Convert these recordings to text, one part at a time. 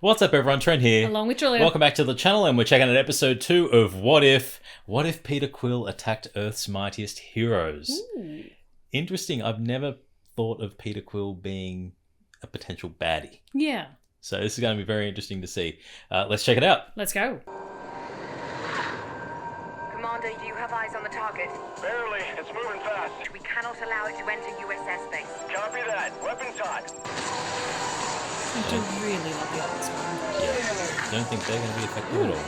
What's up everyone, Trent here. Along with Julia. Welcome back to the channel, and we're checking out episode 2 of What If Peter Quill attacked Earth's mightiest heroes. Ooh. Interesting, I've never thought of Peter Quill being a potential baddie. Yeah. So this is going to be very interesting to see. Let's check it out. Let's go. Commander, do you have eyes on the target? Barely. It's moving fast. We cannot allow it to enter USS base. Copy that. Weapons hot. I do really love the others one. Yeah, don't think they're going to be effective at all.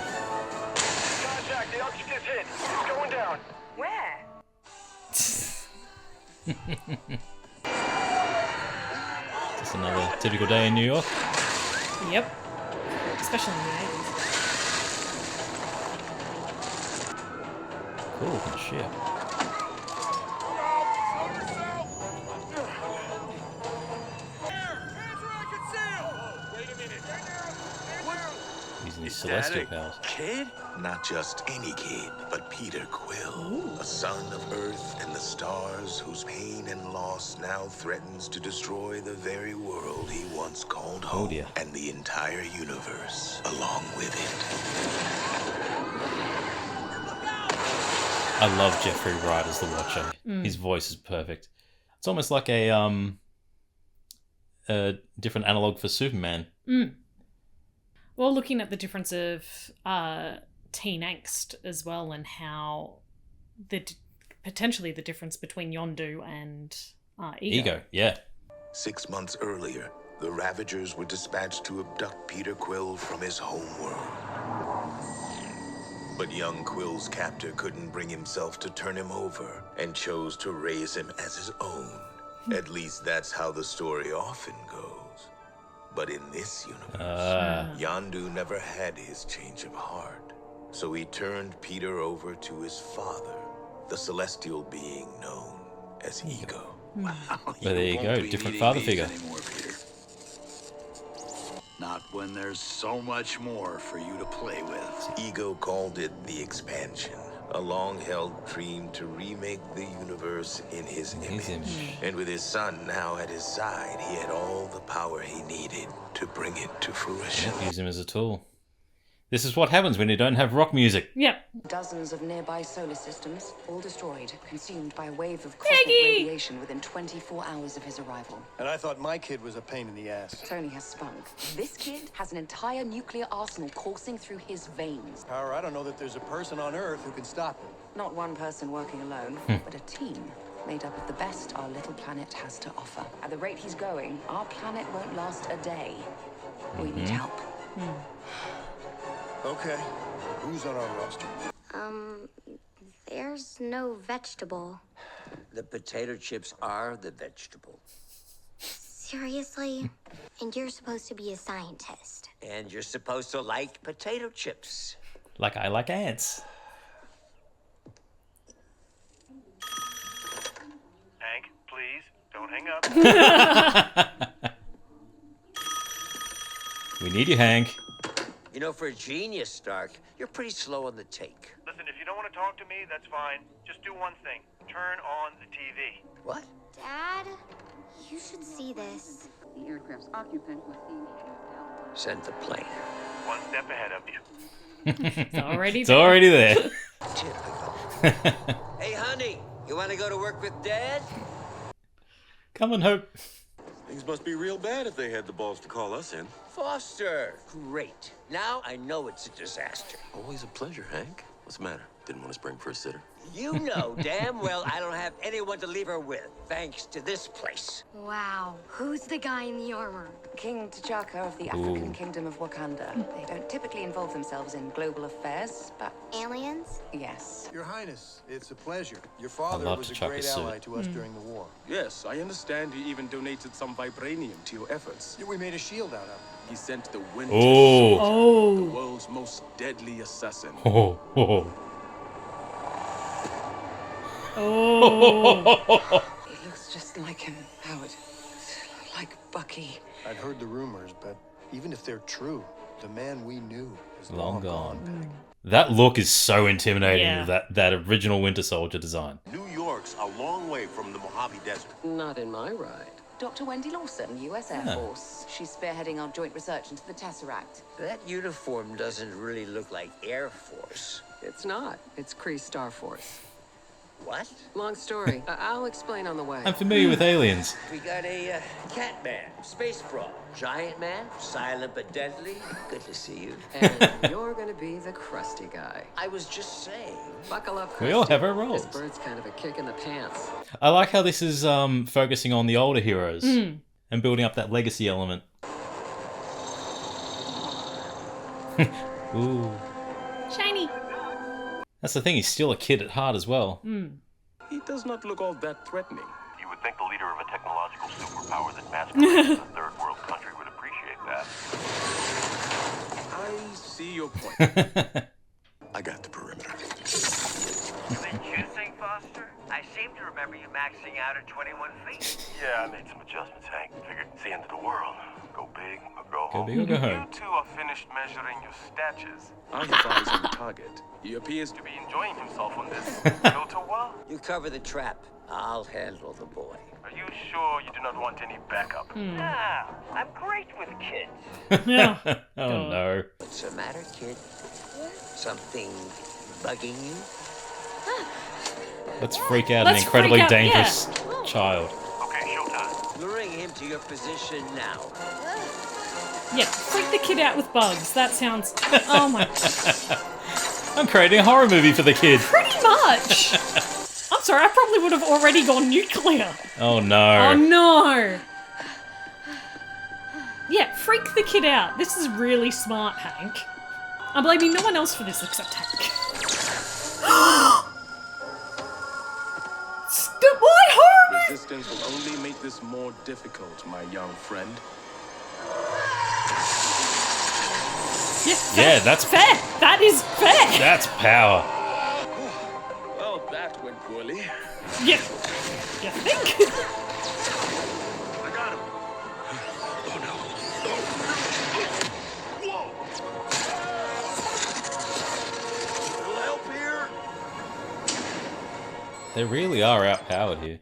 Contact. The object is hit. It's going down. Where? Just another typical day in New York. Yep. Especially in the 80s. Cool looking ship. Using his celestial powers. Kid? Not just any kid, but Peter Quill, a son of Earth and the stars, whose pain and loss now threatens to destroy the very world he once called home, dear. and the entire universe along with it. I love Jeffrey Wright as the Watcher. His voice is perfect. It's almost like a different analog for Superman. Well, looking at the difference of teen angst as well, and how potentially the difference between Yondu and Ego. Yeah. 6 months earlier, the Ravagers were dispatched to abduct Peter Quill from his homeworld. But young Quill's captor couldn't bring himself to turn him over and chose to raise him as his own. At least that's how the story often goes. But in this universe, Yondu never had his change of heart. So he turned Peter over to his father, the celestial being known as Ego. Wow, Well, there you go, different father figure. Anymore, Peter. Not when there's so much more for you to play with. Ego called it the expansion, a long-held dream to remake the universe in his image. And with his son now at his side, he had all the power he needed to bring it to fruition. Use him as a tool. This is what happens when you don't have rock music. Yep. Dozens of nearby solar systems, all destroyed, consumed by a wave of cosmic radiation within 24 hours of his arrival. And I thought my kid was a pain in the ass. Tony has spunk. This kid has an entire nuclear arsenal coursing through his veins. Power, I don't know that there's a person on Earth who can stop him. Not one person working alone, but a team made up of the best our little planet has to offer. At the rate he's going, our planet won't last a day. We need help. Okay, who's on our roster? There's no vegetable. The potato chips are the vegetable. Seriously? And you're supposed to be a scientist. And you're supposed to like potato chips. Like I like ants. Hank, please, don't hang up. We need you, Hank. You know, for a genius, Stark, you're pretty slow on the take. Listen, if you don't want to talk to me, that's fine. Just do one thing. Turn on the TV. What? Dad, you should see this. The aircraft's occupant was seen. Send the plane. One step ahead of you. It's already It's already there. Typical. Hey, honey, you want to go to work with Dad? Come on, Hope. Things must be real bad if they had the balls to call us in. Foster. Great. Now I know it's a disaster. Always a pleasure, Hank. What's the matter? Didn't want to spring for a sitter? You know damn well I don't have anyone to leave her with, thanks to this place. Wow, who's the guy in the armor? King T'Chaka of the African Kingdom of Wakanda. They don't typically involve themselves in global affairs, but Aliens? yes. Your Highness, it's a pleasure. Your father love was a T'Chaka's great suit. ally to us during the war. Yes, I understand you even donated some vibranium to your efforts. Yeah, we made a shield out of it. He sent the Winter Oh. Soldier, the world's most deadly assassin. Oh. He looks just like him, Howard. Like Bucky. I'd heard the rumors, but even if they're true, the man we knew is Long long gone. Peg. That look is so intimidating, Yeah. that original Winter Soldier design. New York's a long way from the Mojave Desert. Not in my ride. Dr. Wendy Lawson, U.S. Air Force. She's spearheading our joint research into the Tesseract. That uniform doesn't really look like Air Force. It's not. It's Kree Star Force. What? Long story. I'll explain on the way. I'm familiar with aliens. We got a cat man, space brawl, giant man, silent but deadly. Good to see you. And you're gonna be the crusty guy. I was just saying. Buckle up, Krusty. We all have our roles. This bird's kind of a kick in the pants. I like how this is focusing on the older heroes and building up that legacy element. Ooh. Shiny. That's the thing, he's still a kid at heart as well. He does not look all that threatening. You would think the leader of a technological superpower that masquerades as a third world country would appreciate that. I see your point. I got the perimeter. Did you think, Foster? I seem to remember you maxing out at 21 feet. Yeah, I made some adjustments, Hank. Figured it's the end of the world. Go big or go Go home. big or go home. You two are finished measuring your statures. I have eyes on the target. He appears To be enjoying himself on this filter well. You cover the trap. I'll handle the boy. Are you sure you do not want any backup? Nah, I'm great with kids. Yeah. Oh no. What's the matter, kid? Something bugging you? Let's freak out Let's an incredibly freak out, dangerous yeah. child. Okay, showtime. Luring him to your position now. Yeah, freak the kid out with bugs. That sounds... Oh my... I'm creating a horror movie for the kid. Pretty much. I'm sorry, I probably would have already gone nuclear. Oh no. Oh no. Yeah, freak the kid out. This is really smart, Hank. I'm blaming no one else for this except Hank. Why horror movie? resistance will only make this more difficult, my young friend. Yeah, fair. Yeah, that's fair. That is fair. That's power. Well, that went poorly. Yeah. You think? I got him. Little help here. They really are outpowered here.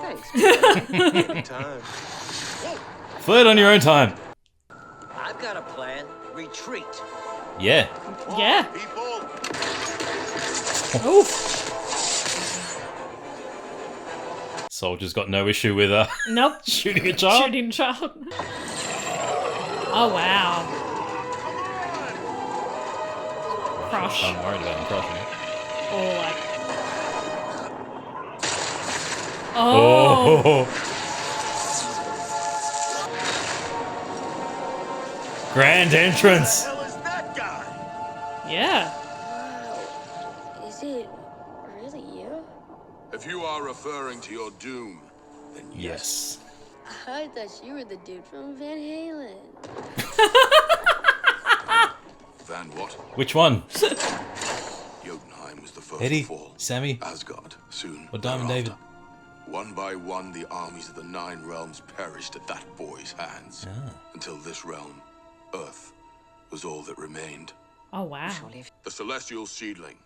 Thanks. Time. Flirt on your own time. I've got a plan. Retreat. Yeah. Yeah. People. Oof. Soldier's got no issue with Nope. shooting a child. Shooting a child. Oh wow. Crush. I'm worried about him crushing it. Or like. Oh. Grand entrance. Who the hell is that guy? Yeah. Wow. Is it really you? If you are referring to your doom, then Yes. I thought you were the dude from Van Halen. Van what? Which one? Jotunheim was the first Eddie, to fall. Sammy, Asgard soon. or Diamond thereafter. David? One by one, the armies of the Nine Realms perished at that boy's hands. Until this realm, Earth, was all that remained. Oh wow. The celestial seedling.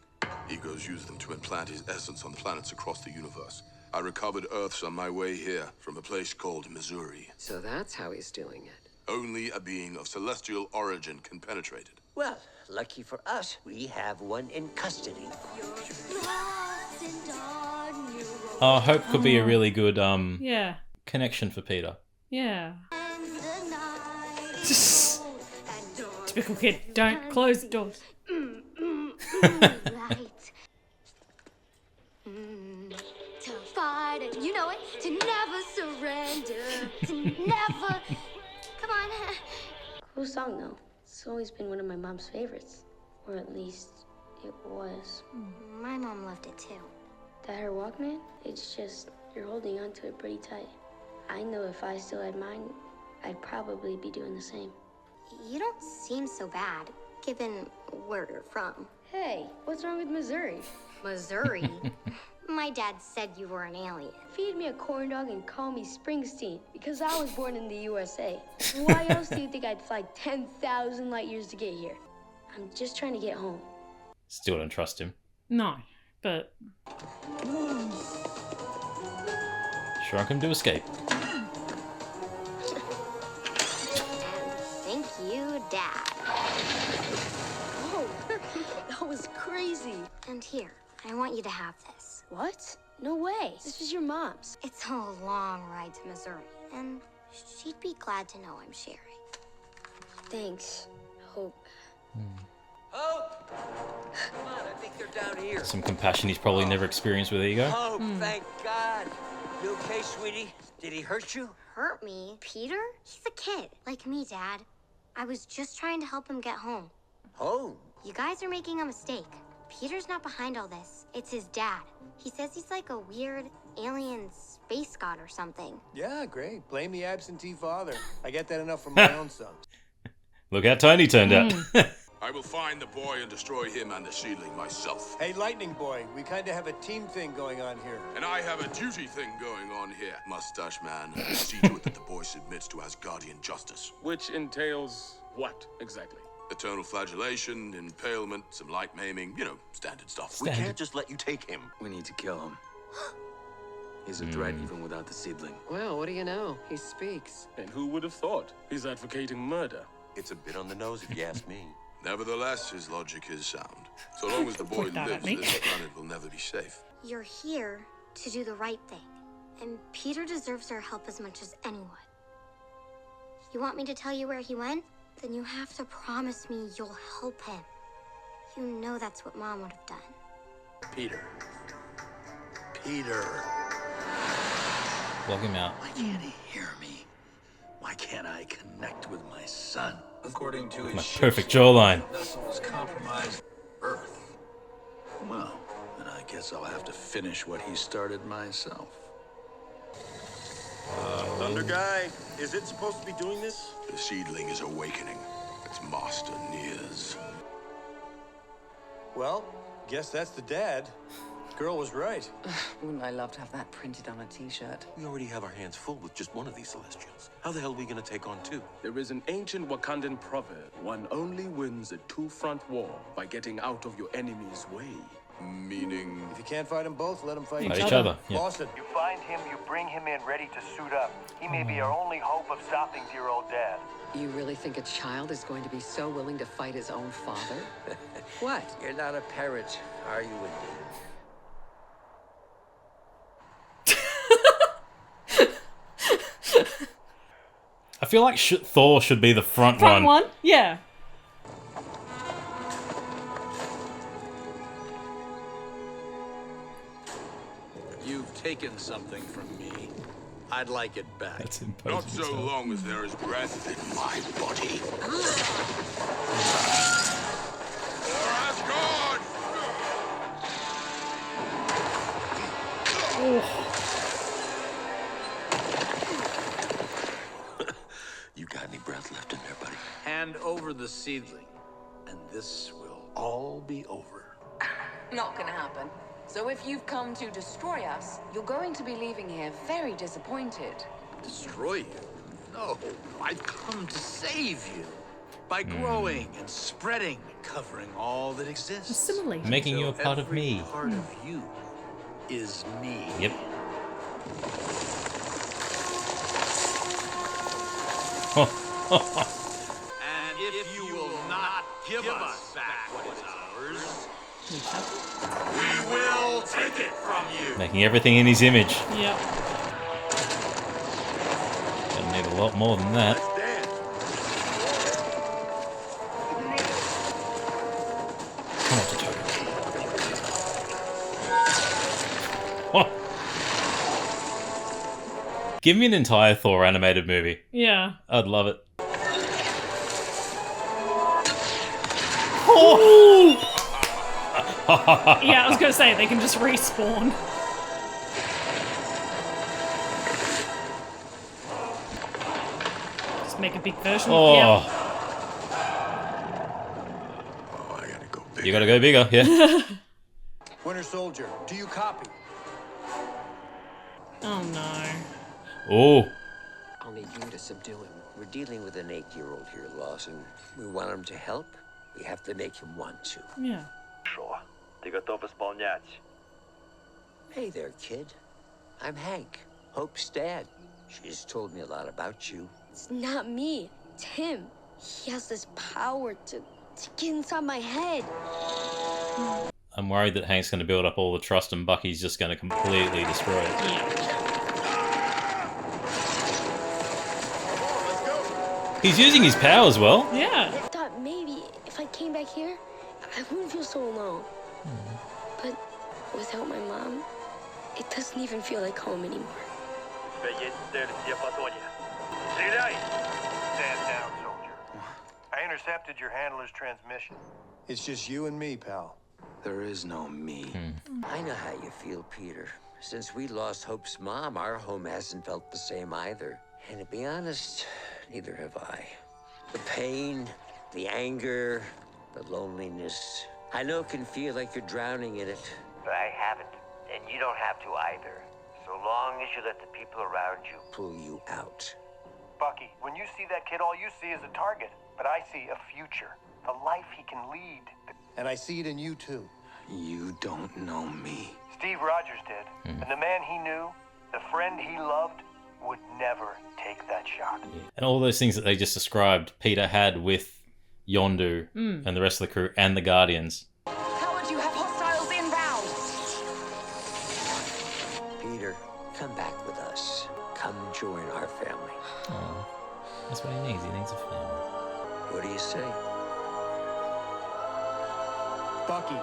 Egos used them to implant his essence on planets across the universe. I recovered Earths on my way here from a place called Missouri. So that's how he's doing it. Only a being of celestial origin can penetrate it. Well, lucky for us, we have one in custody. Hope could be a really good Yeah. connection for Peter. Yeah. Typical kid. Don't close the doors. Right. To fight it, you know it. To never surrender. To never. Come on. Cool song though. It's always been one of my mom's favorites, or at least it was. My mom loved it too. That her Walkman? It's just you're holding on to it pretty tight. I know if I still had mine, I'd probably be doing the same. You don't seem so bad, given where you're from. Hey, what's wrong with Missouri? Missouri? My dad said you were an alien. Feed me a corn dog and call me Springsteen, because I was born in the USA. Why else do you think I'd fly 10,000 light years to get here? I'm just trying to get home. Still don't trust him. No, but Shrunk him to escape. Thank you, Dad. Whoa, that was crazy. And here, I want you to have this. What? No way. This was your mom's. It's a long ride to Missouri, and she'd be glad to know I'm sharing. Thanks. Hope. Hope! Come on, I think they're down here. Some compassion he's probably never experienced with Ego. Hope, thank God. You okay, sweetie? Did he hurt you? Hurt me? Peter? He's a kid, like me, Dad. I was just trying to help him get home. Home? You guys are making a mistake. Peter's not behind all this. It's his dad. He says he's like a weird alien space god or something. Yeah, great. Blame the absentee father. I get that enough from my own son. Look how tiny he turned out. I will find the boy and destroy him and the seedling myself. Hey, Lightning Boy, we kind of have a team thing going on here. And I have a duty thing going on here. Mustache Man, see to it that the boy submits to Asgardian justice. Which entails what, exactly? Eternal flagellation, impalement, some light maiming, you know, standard stuff. We can't just let you take him. We need to kill him. He's a threat even without the seedling. Well, what do you know? He speaks. And who would have thought? He's advocating murder. It's a bit on the nose if you ask me. Nevertheless, his logic is sound. So long as the boy Point that at lives, me. this planet will never be safe. You're here to do the right thing, and Peter deserves our help as much as anyone. You want me to tell you where he went? Then you have to promise me you'll help him. You know that's what Mom would have done. Peter. Peter. Block him out. Why can't he hear me? Why can't I connect with my son? According to his My ship's perfect jawline. vessel was compromised. Earth. Well, then I guess I'll have to finish what he started myself. Thunder Guy, is it supposed to be doing this? The seedling is awakening. Its master nears. Well, guess that's the dad. Girl was right. Wouldn't I love to have that printed on a t-shirt? We already have our hands full with just one of these Celestials. How the hell are we gonna take on two? There is an ancient Wakandan proverb. One only wins a two-front war by getting out of your enemy's way. Meaning... If you can't fight them both, let them fight Fight each other. Yeah. Boston. You find him, you bring him in ready to suit up. He may be our only hope of stopping dear old dad. You really think a child is going to be so willing to fight his own father? What? You're not a parrot, are you, indeed? I feel like Thor should be the front one. Yeah. You've taken something from me. I'd like it back. That's Not imposing. so long as there is breath in my body. For Asgard! You got any breath left in there, buddy? Hand over the seedling, and this will all be over. Not gonna happen. So if you've come to destroy us, you're going to be leaving here very disappointed. Destroy you? No, I've come to save you. By growing and spreading, covering all that exists. Simile. Making you a Until part of every me. part of you is me. Yep. And if you will not give us back what is ours, we will take it from you. Making everything in his image. Yep. Gonna need a lot more than that. Come on, T'Challa. Oh. Give me an entire Thor animated movie. Yeah. I'd love it. Oh! Yeah, I was gonna say, they can just respawn. Just make a big version. Oh. Yeah. Oh, I gotta go big. You gotta go bigger, yeah. Winter Soldier, do you copy? Oh no. Oh. I'll need you to subdue him. We're dealing with an 8-year-old here, Lawson. We want him to help. We have to make him want to. Yeah. Хорошо. Ты готов исполнять? Hey there, kid. I'm Hank, Hope's dad. She's told me a lot about you. It's not me. It's him. He has this power to get inside my head. I'm worried that Hank's going to build up all the trust and Bucky's just going to completely destroy it. He's using his powers well. Yeah. I thought maybe if I came back here, I wouldn't feel so alone. But without my mom, it doesn't even feel like home anymore. Stand down, soldier. I intercepted your handler's transmission. It's just you and me, pal. There is no me. I know how you feel, Peter. Since we lost Hope's mom, our home hasn't felt the same either. And to be honest, neither have I. The pain, the anger, the loneliness. I know it can feel like you're drowning in it. But I haven't. And you don't have to either. So long as you let the people around you pull you out. Bucky, when you see that kid, all you see is a target. But I see a future. The life he can lead. And I see it in you, too. You don't know me. Steve Rogers did. And the man he knew, the friend he loved, would never take that shot. And all those things that they just described, Peter had with Yondu and the rest of the crew and the Guardians. Howard, you have hostiles inbound. Peter, come back with us. Come join our family. Oh, that's what he needs. He needs a family. What do you say? Bucky.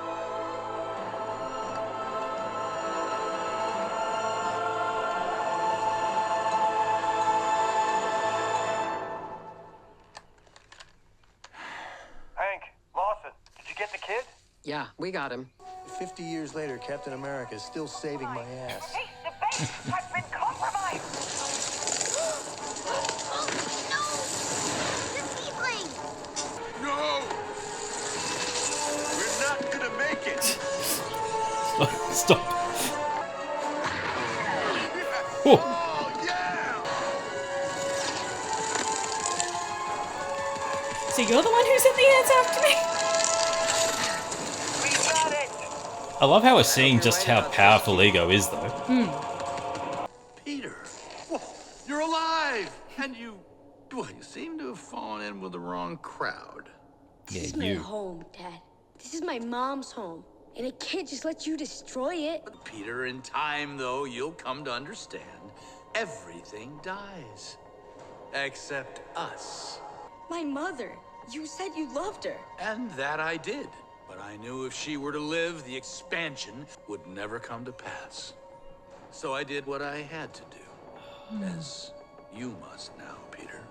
Hank, Lawson, did you get the kid? Yeah, we got him. 50 years later, Captain America is still saving my ass. Hey, the base has been compromised. No! We're not gonna make it! Stop. Oh, yeah! So you're the one who sent the ants after me? We got it! I love how we're seeing just how powerful Ego is, though. Peter, whoa, you're alive! And you seem to have fallen in with the wrong crowd. This is my home, Dad. This is my mom's home. And I can't just let you destroy it. Peter, in time, though, you'll come to understand everything dies. Except us. My mother. You said you loved her. And that I did. But I knew if she were to live, the expansion would never come to pass. So I did what I had to do. As you must now, Peter.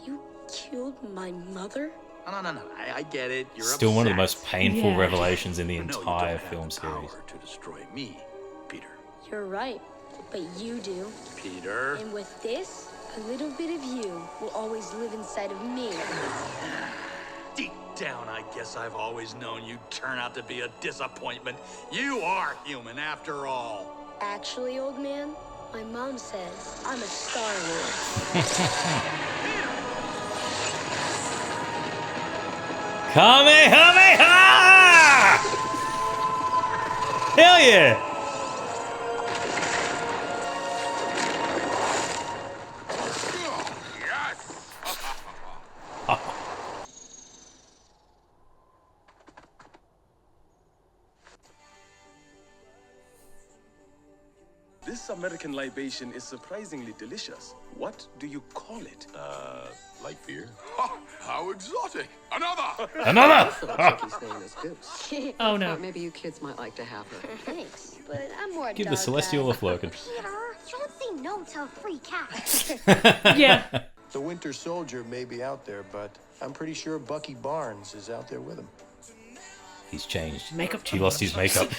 You killed my mother? No. I get it. You're Still one of the upset. most painful Yeah. revelations in the But no, you entire don't have film the series. power to destroy me, Peter. You're right. But you do. Peter. And with this, a little bit of you will always live inside of me. Deep down, I guess I've always known you'd turn out to be a disappointment. You are human, after all. Actually, old man, my mom says I'm a Star-Lord. Kamehameha! Hell yeah! This American libation is surprisingly delicious. What do you call it? Like beer? Ha! How exotic! Another! Another! Chickie's name is Goose. Oh, no. Thought maybe you kids might like to have her. Thanks, but I'm more Give dog the Celestial guy. a flirkin. Peter, don't say no to a free cat. Yeah. The Winter Soldier may be out there, but I'm pretty sure Bucky Barnes is out there with him. He's changed. Makeup He lost his makeup.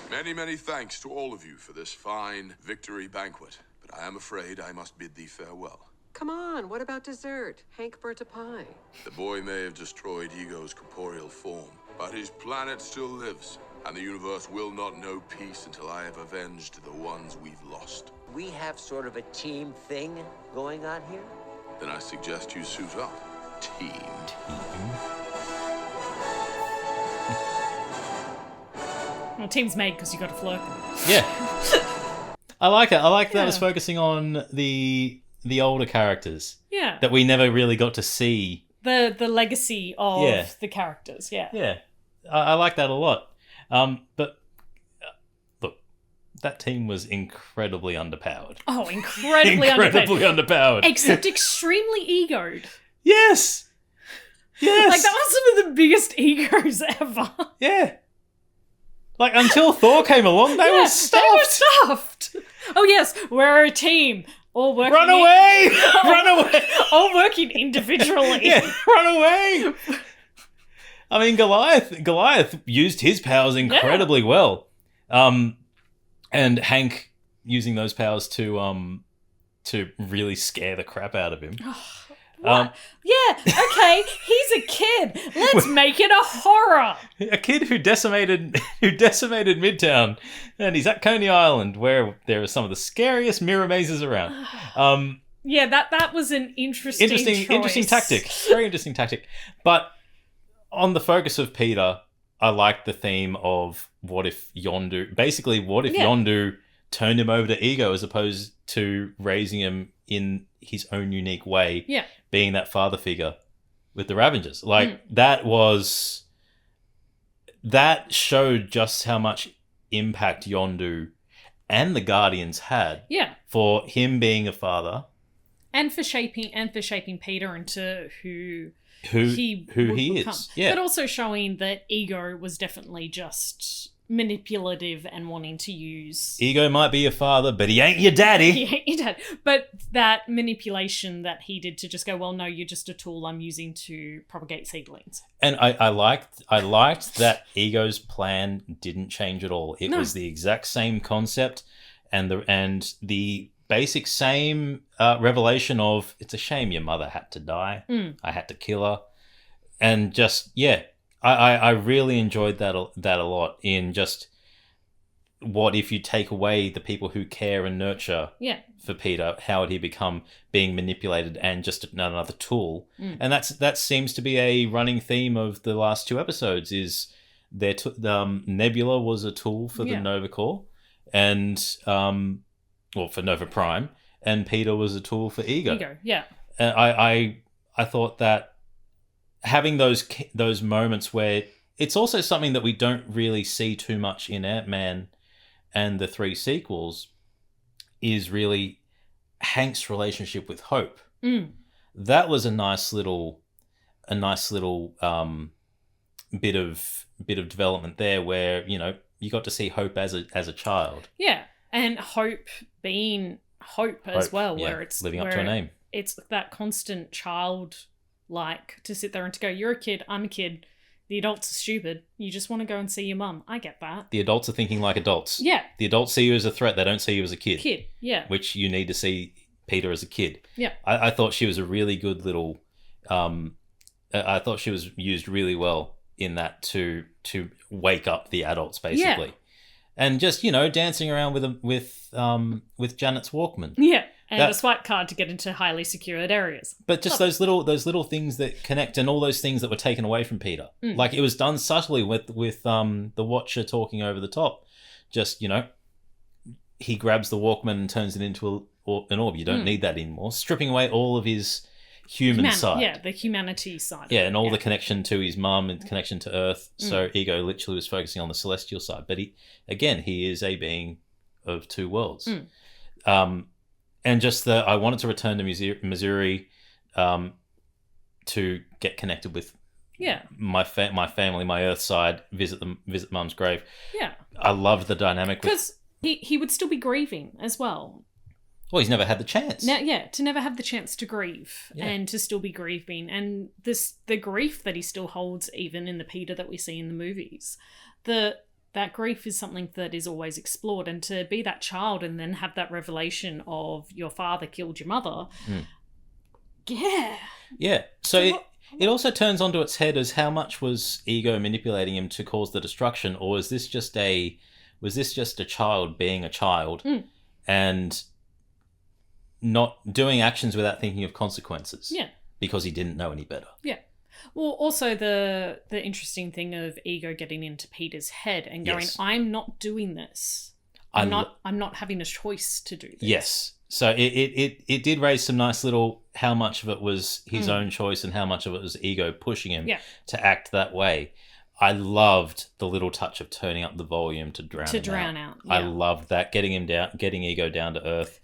Many, many thanks to all of you for this fine victory banquet. But I am afraid I must bid thee farewell. Come on, what about dessert? Hank burnt a pie. The boy may have destroyed Ego's corporeal form, but his planet still lives, and the universe will not know peace until I have avenged the ones we've lost. We have sort of a team thing going on here. Then I suggest you suit up. Team. Well, team's made because you got to flirt. Yeah. I like it. I like that it was focusing on the older characters. Yeah. That we never really got to see. The legacy of the characters, Yeah. I like that a lot. But look, that team was incredibly underpowered. Oh, incredibly underpowered. Except extremely egoed. Yes. Like, that was some of the biggest egos ever. Yeah. Like, until Thor came along, they were stuffed. Oh, yes, we're a team. All working Run away! Run away! All working individually. Yeah, run away! I mean, Goliath used his powers incredibly well. And Hank using those powers to really scare the crap out of him. What? Yeah, okay, he's a kid. Let's make it a horror. A kid who decimated Midtown, and he's at Coney Island, where there are some of the scariest mirror mazes around. Yeah, that was an interesting tactic. Very interesting tactic. But on the focus of Peter, I like the theme of what if Yondu turned him over to Ego as opposed to raising him in his own unique way, being that father figure with the Ravengers. Like, that showed just how much impact Yondu and the Guardians had for him being a father. And for shaping Peter into who he is. Yeah. But also showing that Ego was definitely just manipulative and wanting to use... Ego might be your father, but he ain't your daddy. He ain't your dad. But that manipulation that he did to just go, well, no, you're just a tool I'm using to propagate seedlings. And I liked that Ego's plan didn't change at all. It was the exact same concept and the basic same revelation of, it's a shame your mother had to die. I had to kill her. And just, I really enjoyed that a lot in just what if you take away the people who care and nurture for Peter, how would he become being manipulated and just another tool? And that seems to be a running theme of the last two episodes is Nebula was a tool for the Nova Corps and, for Nova Prime, and Peter was a tool for Ego. And I thought that having those moments where it's also something that we don't really see too much in Ant-Man and the three sequels is really Hank's relationship with Hope. That was a nice little bit of development there where, you got to see Hope as a child. Yeah. And Hope being Hope as well, where it's living up to a name. It's that constant child to sit there and to go, you're a kid, I'm a kid, the adults are stupid, you just want to go and see your mum. I get that. The adults are thinking like adults. Yeah. The adults see you as a threat, they don't see you as a kid. Yeah. Which you need to see Peter as a kid. Yeah. I thought she was a really good little... I thought she was used really well in that to wake up the adults, basically. Yeah. And just, dancing around with Janet's Walkman. Yeah. And a swipe card to get into highly secured areas. But just those little things that connect and all those things that were taken away from Peter. Like, it was done subtly with the Watcher talking over the top. Just, he grabs the Walkman and turns it into an orb. You don't need that anymore. Stripping away all of his human side. Yeah, the humanity side. Yeah, and all the connection to his mum and connection to Earth. So Ego literally was focusing on the celestial side. But he is a being of two worlds. And just I wanted to return to Missouri to get connected with my family, my Earth side, visit Mum's grave. Yeah. I loved the dynamic. Because he would still be grieving as well. Well, he's never had the chance. To never have the chance to grieve and to still be grieving. And the grief that he still holds even in the Peter that we see in the movies. That grief is something that is always explored, and to be that child and then have that revelation of your father killed your mother. Yeah. So it also turns onto its head as how much was Ego manipulating him to cause the destruction, or was this just a child being a child and not doing actions without thinking of consequences? Yeah. Because he didn't know any better. Yeah. Well, also the interesting thing of Ego getting into Peter's head and going, Yes. I'm not doing this. I'm not having a choice to do this. Yes. So it did raise some nice little how much of it was his own choice and how much of it was Ego pushing him to act that way. I loved the little touch of turning up the volume to drown out. Yeah. I loved that, getting Ego down to earth.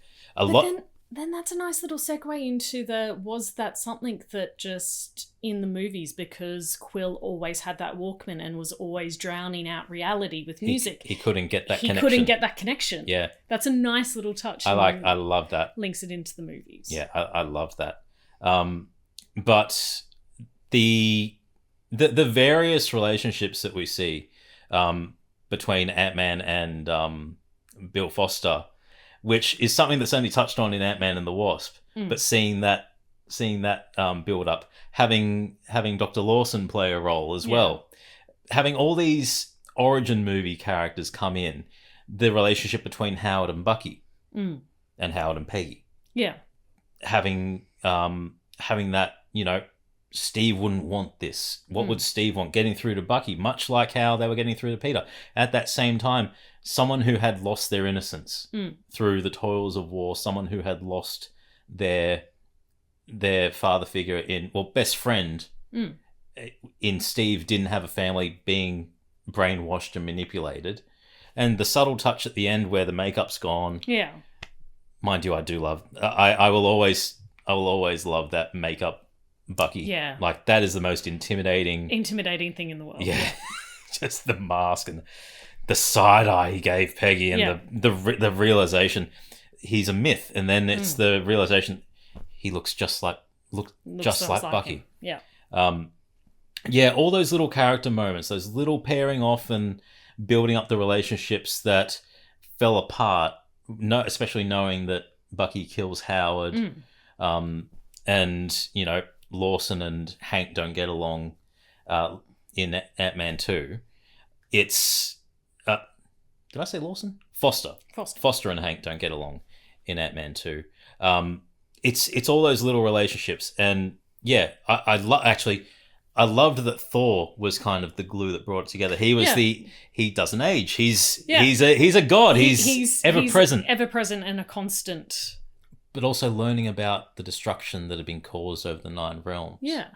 Then that's a nice little segue into was that something that just in the movies, because Quill always had that Walkman and was always drowning out reality with music. He couldn't get that connection. He couldn't get that connection. Yeah. That's a nice little touch. I love that. Links it into the movies. Yeah, I love that. But the various relationships that we see between Ant-Man and Bill Foster, which is something that's only touched on in Ant-Man and the Wasp, but seeing that build up, having Dr. Lawson play a role as well, having all these origin movie characters come in, the relationship between Howard and Bucky and Howard and Peggy, having that, Steve wouldn't want this. What would Steve want? Getting through to Bucky, much like how they were getting through to Peter. At that same time, someone who had lost their innocence through the toils of war, someone who had lost their father figure best friend in Steve, didn't have a family, being brainwashed and manipulated. And the subtle touch at the end where the makeup's gone. Yeah. Mind you, I do love... I will always love that makeup Bucky. Yeah. Like, that is the most intimidating thing in the world. Yeah. Just the mask and the side eye he gave Peggy and the realization he's a myth. And then it's the realization he looks just like Bucky. Him. Yeah. All those little character moments, those little pairing off and building up the relationships that fell apart, especially knowing that Bucky kills Howard, and, Lawson and Hank don't get along in Ant-Man 2. It's... did I say Lawson? Foster. Foster and Hank don't get along in Ant-Man 2. It's all those little relationships. And, yeah, I loved that Thor was kind of the glue that brought it together. He was he doesn't age. He's a god. He's ever present. Ever present and a constant... But also learning about the destruction that had been caused over the 9 realms. Yeah.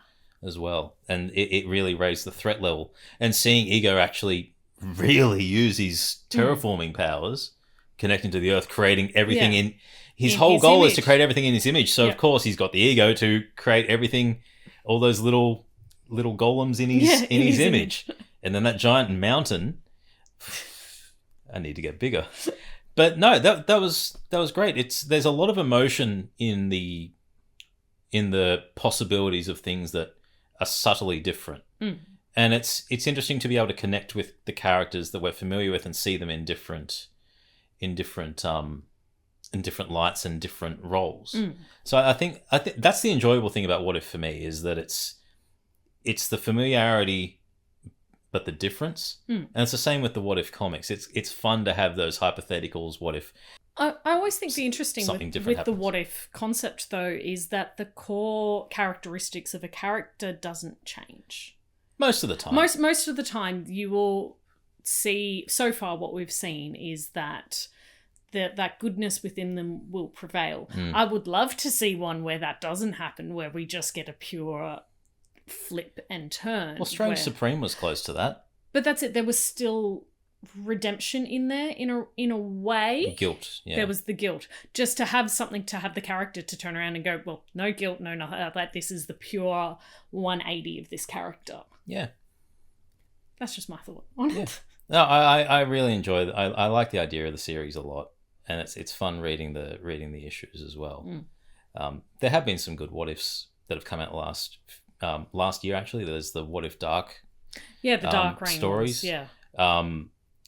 As well. And it really raised the threat level. And seeing Ego actually really use his terraforming powers, connecting to the Earth, creating everything in... His whole goal is to create everything in his image. So, of course, he's got the ego to create everything, all those little golems in his image. And then that giant mountain... I need to get bigger. But no, that was great. There's a lot of emotion in the possibilities of things that are subtly different, and it's interesting to be able to connect with the characters that we're familiar with and see them in different lights and different roles. So I think that's the enjoyable thing about What If for me, is that it's the familiarity, but the difference. And it's the same with the What If comics. It's fun to have those hypotheticals. What if? I always think the interesting with happens. the What If concept, though, is that the core characteristics of a character doesn't change. Most of the time. Most of the time, you will see, so far what we've seen is that that goodness within them will prevail. I would love to see one where that doesn't happen, where we just get a pure... flip and turn. Well, Strange Supreme was close to that. But that's it. There was still redemption in there in a way. Guilt, yeah. There was the guilt. Just to have something to have the character to turn around and go, well, no guilt, no nothing like that. This is the pure 180 of this character. Yeah. That's just my thought on it. No, I really enjoy it. I like the idea of the series a lot, and it's fun reading the issues as well. There have been some good What Ifs that have come out last year, actually. There's the What If Dark, the Dark Reign stories,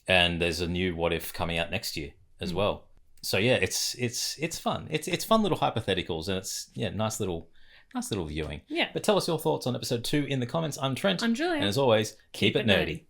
and there's a new What If coming out next year as well. So yeah, it's fun. It's fun little hypotheticals, and it's nice little viewing. Yeah. But tell us your thoughts on episode 2 in the comments. I'm Trent. I'm Julia. And as always, keep it nerdy.